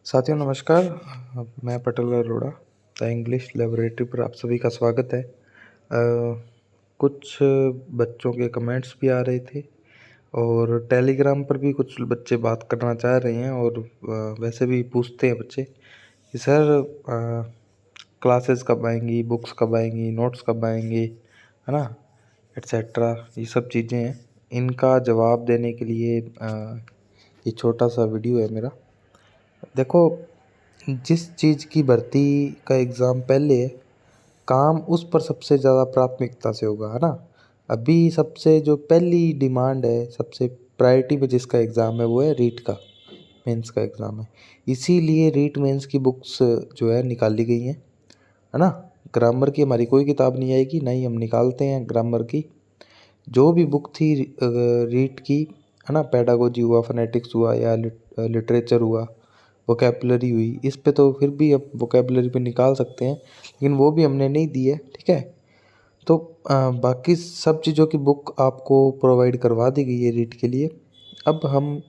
साथियों नमस्कार। मैं Patel Arora the English laboratory पर आप सभी का स्वागत है। कुछ बच्चों के कमेंट्स भी आ रहे थे और टेलीग्राम पर भी कुछ बच्चे बात करना चाह रहे हैं और वैसे भी पूछते हैं बच्चे कि सर क्लासेस कब आएंगी, बुक्स कब आएंगी, नोट्स कब आएंगे, है ना, एट्सेट्रा। ये सब चीज़ें हैं, इनका जवाब देने के लिए ये छोटा सा वीडियो है मेरा। देखो, जिस चीज़ की भर्ती का एग्ज़ाम पहले है, काम उस पर सबसे ज़्यादा प्राथमिकता से होगा, है ना। अभी सबसे जो पहली डिमांड है, सबसे प्रायोरिटी पे जिसका एग्ज़ाम है वो है रीट का, मेंस का एग्ज़ाम है। इसीलिए रीट मेंस की बुक्स जो है निकाली गई हैं, है ना। ग्रामर की हमारी कोई किताब नहीं आएगी, ना ही हम निकालते हैं ग्रामर की। जो भी बुक थी रीट की, है ना, पेडागोजी हुआ, फोनेटिक्स हुआ या लिटरेचर हुआ, वोकेबलरी हुई, इस पे तो फिर भी अब वोकेबलरी पे निकाल सकते हैं, लेकिन वो भी हमने नहीं दी है, ठीक है। तो बाकी सब चीज़ों की बुक आपको प्रोवाइड करवा दी गई है रीट के लिए। अब हम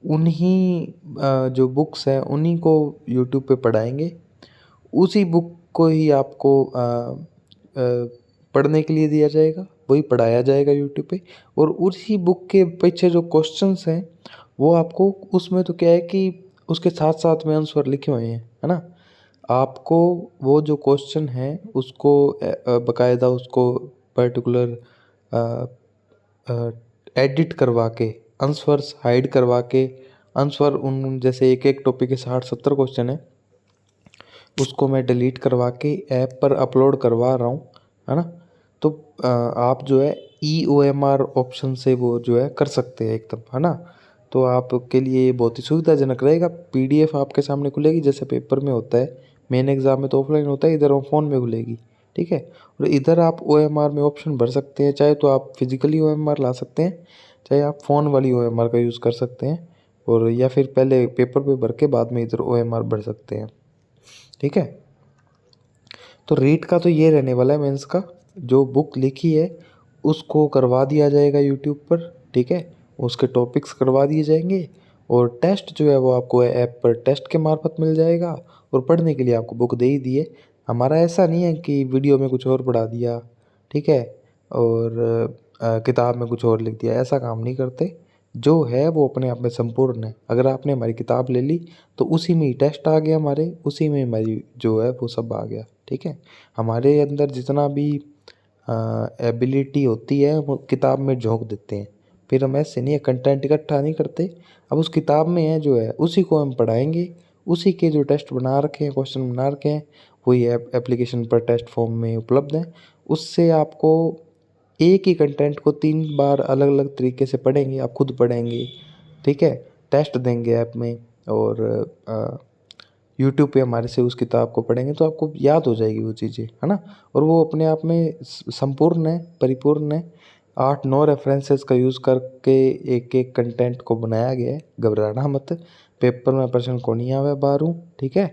उन्हीं जो बुक्स हैं उन्हीं को यूट्यूब पे पढ़ाएंगे। उसी बुक को ही आपको पढ़ने के लिए दिया जाएगा, वही पढ़ाया जाएगा यूट्यूब पे। और उसी बुक के पीछे जो क्वेश्चंस हैं वो आपको, उसमें तो क्या है कि उसके साथ साथ में आंसर लिखे हुए हैं, है ना। आपको वो जो क्वेश्चन है उसको बाकायदा उसको पर्टिकुलर एडिट करवा के, आंसर्स हाइड करवा के, आंसर उन जैसे एक एक टॉपिक के 60-70 क्वेश्चन है, उसको मैं डिलीट करवा के ऐप पर अपलोड करवा रहा हूँ, है ना। तो आप जो है EOMR ऑप्शन से वो जो है कर सकते हैं एकदम, है ना। तो आपके लिए ये बहुत ही सुविधाजनक रहेगा। PDF आपके सामने खुलेगी जैसे पेपर में होता है, मेन एग्ज़ाम में तो ऑफलाइन होता है, इधर वो फ़ोन में खुलेगी, ठीक है। और इधर आप OMR में ऑप्शन भर सकते हैं, चाहे तो आप फिजिकली OMR ला सकते हैं, चाहे आप फ़ोन वाली OMR का यूज़ कर सकते हैं, और या फिर पहले पेपर पे भर के बाद में इधर OMR भर सकते हैं, ठीक है। तो रीट का तो ये रहने वाला है, मेंस का जो बुक लिखी है उसको करवा दिया जाएगा यूट्यूब पर, ठीक है। उसके टॉपिक्स करवा दिए जाएंगे और टेस्ट जो है वो आपको ऐप पर टेस्ट के मार्फत मिल जाएगा, और पढ़ने के लिए आपको बुक दे ही दिए। हमारा ऐसा नहीं है कि वीडियो में कुछ और पढ़ा दिया, ठीक है, और किताब में कुछ और लिख दिया, ऐसा काम नहीं करते। जो है वो अपने आप में संपूर्ण है। अगर आपने हमारी किताब ले ली तो उसी में ही टेस्ट आ गया हमारे, उसी में हमारी जो है वो सब आ गया, ठीक है। हमारे अंदर जितना भी एबिलिटी होती है वो किताब में झोंक देते हैं। फिर हम ऐसे नहीं है, कंटेंट इकट्ठा नहीं करते। अब उस किताब में है जो है उसी को हम पढ़ाएंगे, उसी के जो टेस्ट बना रखे हैं, क्वेश्चन बना रखे हैं, वही एप्लीकेशन पर टेस्ट फॉर्म में उपलब्ध है। उससे आपको एक ही कंटेंट को 3 बार अलग अलग तरीके से पढ़ेंगे, आप खुद पढ़ेंगे, ठीक है, टेस्ट देंगे ऐप में, और यूट्यूब पे हमारे से उस किताब को पढ़ेंगे तो आपको याद हो जाएगी वो चीज़ें, है ना। और वो अपने आप में संपूर्ण है, परिपूर्ण है। 8-9 रेफरेंसेस का यूज़ करके एक एक कंटेंट को बनाया गया है। घबराना मत, पेपर में प्रश्न को नहीं आवे बारू, ठीक है।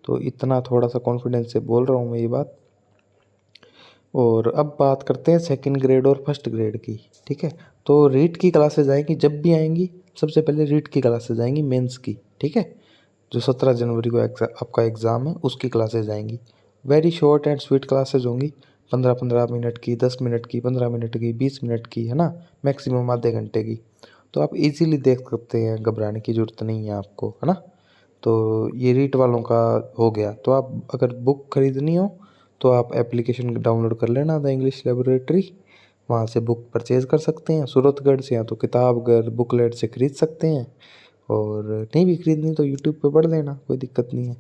तो इतना थोड़ा सा कॉन्फिडेंस से बोल रहा हूँ मैं ये बात। और अब बात करते हैं सेकंड ग्रेड और फर्स्ट ग्रेड की, ठीक है। तो रीट की क्लासेज आएंगी, जब भी आएंगी सबसे पहले रीट की क्लासेज आएंगी मेंस की, ठीक है। जो 17 जनवरी को आपका एग्ज़ाम है उसकी क्लासेज आएंगी। Very short and sweet classes होंगी, 15-15 मिनट की, 10 मिनट की, 15 मिनट की, 20 मिनट की, है ना, मैक्सिमम आधे घंटे की। तो आप इजीली देख सकते हैं, घबराने की ज़रूरत नहीं है आपको, है ना। तो ये रीट वालों का हो गया। तो आप अगर बुक खरीदनी हो तो आप एप्लीकेशन डाउनलोड कर लेना, द इंग्लिश लेबोरेटरी, वहाँ से बुक परचेज़ कर सकते हैं। सूरतगढ़ से या तो किताबघर बुकलेट से ख़रीद सकते हैं, और नहीं भी खरीदनी तो यूट्यूब पे पढ़ लेना, कोई दिक्कत नहीं है,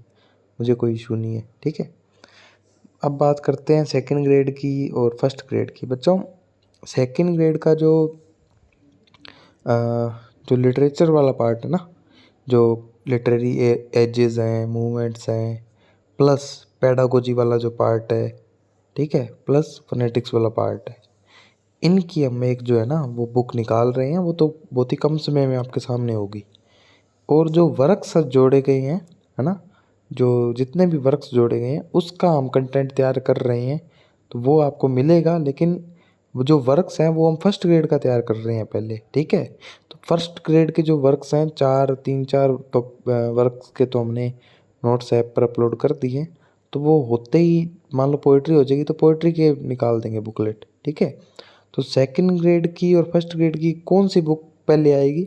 मुझे कोई इशू नहीं है, ठीक है। अब बात करते हैं सेकंड ग्रेड की और फर्स्ट ग्रेड की। बच्चों, सेकंड ग्रेड का जो लिटरेचर वाला पार्ट है ना, जो लिटरेरी एजेस हैं, मूवमेंट्स हैं, प्लस पेडागोजी वाला जो पार्ट है, ठीक है, प्लस फोनेटिक्स वाला पार्ट है, इनकी हम एक जो है ना वो बुक निकाल रहे हैं। वो तो बहुत ही कम समय में आपके सामने होगी। और जो वर्क्स जोड़े गए हैं, है ना, जो जितने भी वर्क्स जोड़े गए हैं उसका हम कंटेंट तैयार कर रहे हैं, तो वो आपको मिलेगा। लेकिन वो जो वर्क्स हैं वो हम फर्स्ट ग्रेड का तैयार कर रहे हैं पहले, ठीक है। तो फर्स्ट ग्रेड के जो वर्क्स हैं 3-4 तो वर्क्स के तो हमने नोट्स ऐप पर अपलोड कर दिए। तो वो होते ही मान लो पोइट्री हो जाएगी तो पोइट्री के निकाल देंगे बुकलेट, ठीक है। तो सेकंड ग्रेड की और फर्स्ट ग्रेड की कौन सी बुक पहले आएगी?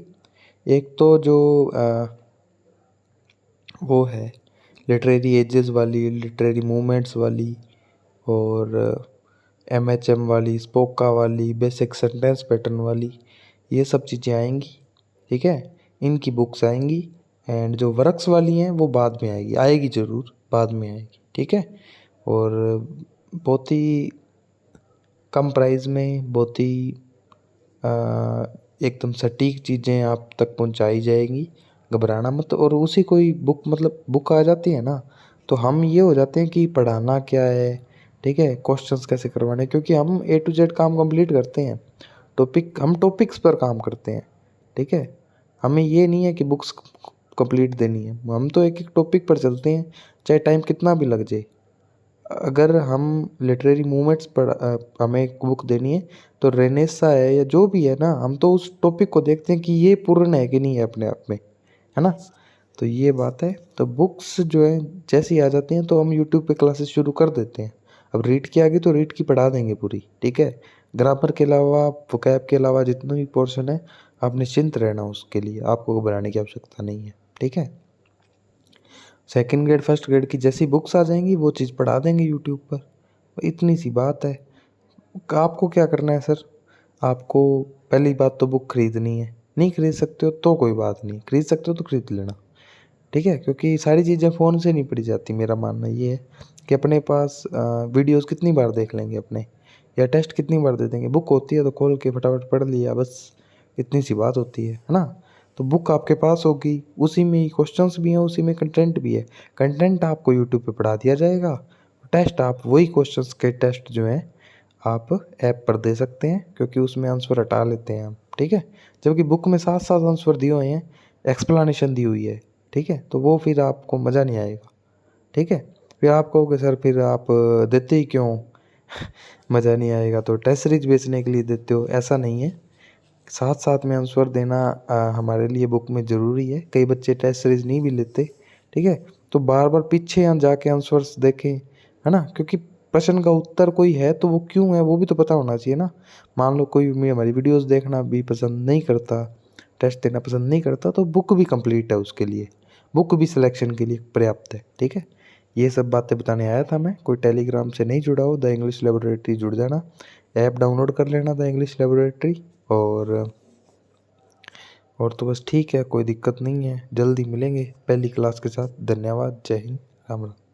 एक तो जो वो है लिटरेरी एजेस वाली, लिटरेरी मूवमेंट्स वाली, और MHM वाली, स्पोका वाली, बेसिक सेंटेंस पैटर्न वाली, ये सब चीज़ें आएंगी, ठीक है। इनकी बुक्स आएंगी। एंड जो वर्क्स वाली हैं वो बाद में आएगी ज़रूर, बाद में आएगी, ठीक है। और बहुत ही कम प्राइस में, बहुत ही एकदम सटीक चीज़ें आप तक पहुंचाई जाएंगी, घबराना मत। और उसी कोई बुक मतलब बुक आ जाती है ना, तो हम ये हो जाते हैं कि पढ़ाना क्या है, ठीक है, क्वेश्चंस कैसे करवाने, क्योंकि हम A to Z काम कंप्लीट करते हैं। हम टॉपिक्स पर काम करते हैं, ठीक है। हमें ये नहीं है कि बुक्स कंप्लीट देनी है, हम तो एक एक टॉपिक पर चलते हैं, चाहे टाइम कितना भी लग जाए। अगर हम लिटरेरी मूवमेंट्स पर हमें एक बुक देनी है तो रेनेसा है या जो भी है ना, हम तो उस टॉपिक को देखते हैं कि ये पूर्ण है कि नहीं है अपने आप में, है ना। तो ये बात है। तो बुक्स जो है जैसी आ जाती हैं तो हम यूट्यूब पे क्लासेस शुरू कर देते हैं। अब रीड की आ गई तो रीड की पढ़ा देंगे पूरी, ठीक है। ग्रामर के अलावा, वोकैब के अलावा जितना भी पोर्शन है, आप निश्चिंत रहना, उसके लिए आपको घबराने की आवश्यकता नहीं है, ठीक है। सेकंड ग्रेड फर्स्ट ग्रेड की जैसी बुक्स आ जाएंगी वो चीज़ पढ़ा देंगे यूट्यूब पर, इतनी सी बात है। आपको क्या करना है सर? आपको पहली बात तो बुक खरीदनी है। नहीं खरीद सकते हो तो कोई बात नहीं, खरीद सकते हो तो खरीद लेना, ठीक है। क्योंकि सारी चीज़ें फ़ोन से नहीं पढ़ी जाती। मेरा मानना ये है कि अपने पास वीडियोस कितनी बार देख लेंगे अपने, या टेस्ट कितनी बार दे देंगे। बुक होती है तो खोल के फटाफट पढ़ लिया, बस इतनी सी बात होती है ना। तो बुक आपके पास होगी, उसी में ही क्वेश्चंस भी हैं, उसी में कंटेंट भी है। कंटेंट आपको यूट्यूब पे पढ़ा दिया जाएगा, टेस्ट आप वही क्वेश्चंस के टेस्ट जो हैं आप ऐप पर दे सकते हैं, क्योंकि उसमें आंसर हटा लेते हैं हम, ठीक है। जबकि बुक में साथ साथ आंसर दिए हुए हैं, एक्सप्लेनेशन दी हुई है, ठीक है। तो वो फिर आपको मज़ा नहीं आएगा, ठीक है। फिर आप कहोगे सर फिर आप देते ही क्यों? मज़ा नहीं आएगा तो टेस्ट सीरीज बेचने के लिए देते हो, ऐसा नहीं है। साथ साथ में आंसर देना हमारे लिए बुक में ज़रूरी है। कई बच्चे टेस्ट सीरीज नहीं भी लेते, ठीक है। तो बार बार पीछे जाके आंसर्स देखें, है ना, क्योंकि प्रश्न का उत्तर कोई है तो वो क्यों है वो भी तो पता होना चाहिए ना। मान लो कोई हमारी वीडियोस देखना भी पसंद नहीं करता, टेस्ट देना पसंद नहीं करता, तो बुक भी कंप्लीट है उसके लिए, बुक भी सिलेक्शन के लिए पर्याप्त है, ठीक है। ये सब बातें बताने आया था मैं। कोई टेलीग्राम से नहीं जुड़ा हो, द इंग्लिश लेबोरेटरी जुड़ जाना, ऐप डाउनलोड कर लेना द इंग्लिश लेबोरेटरी। और तो बस ठीक है, कोई दिक्कत नहीं है। जल्दी मिलेंगे पहली क्लास के साथ। धन्यवाद। जय हिंद। राम राम।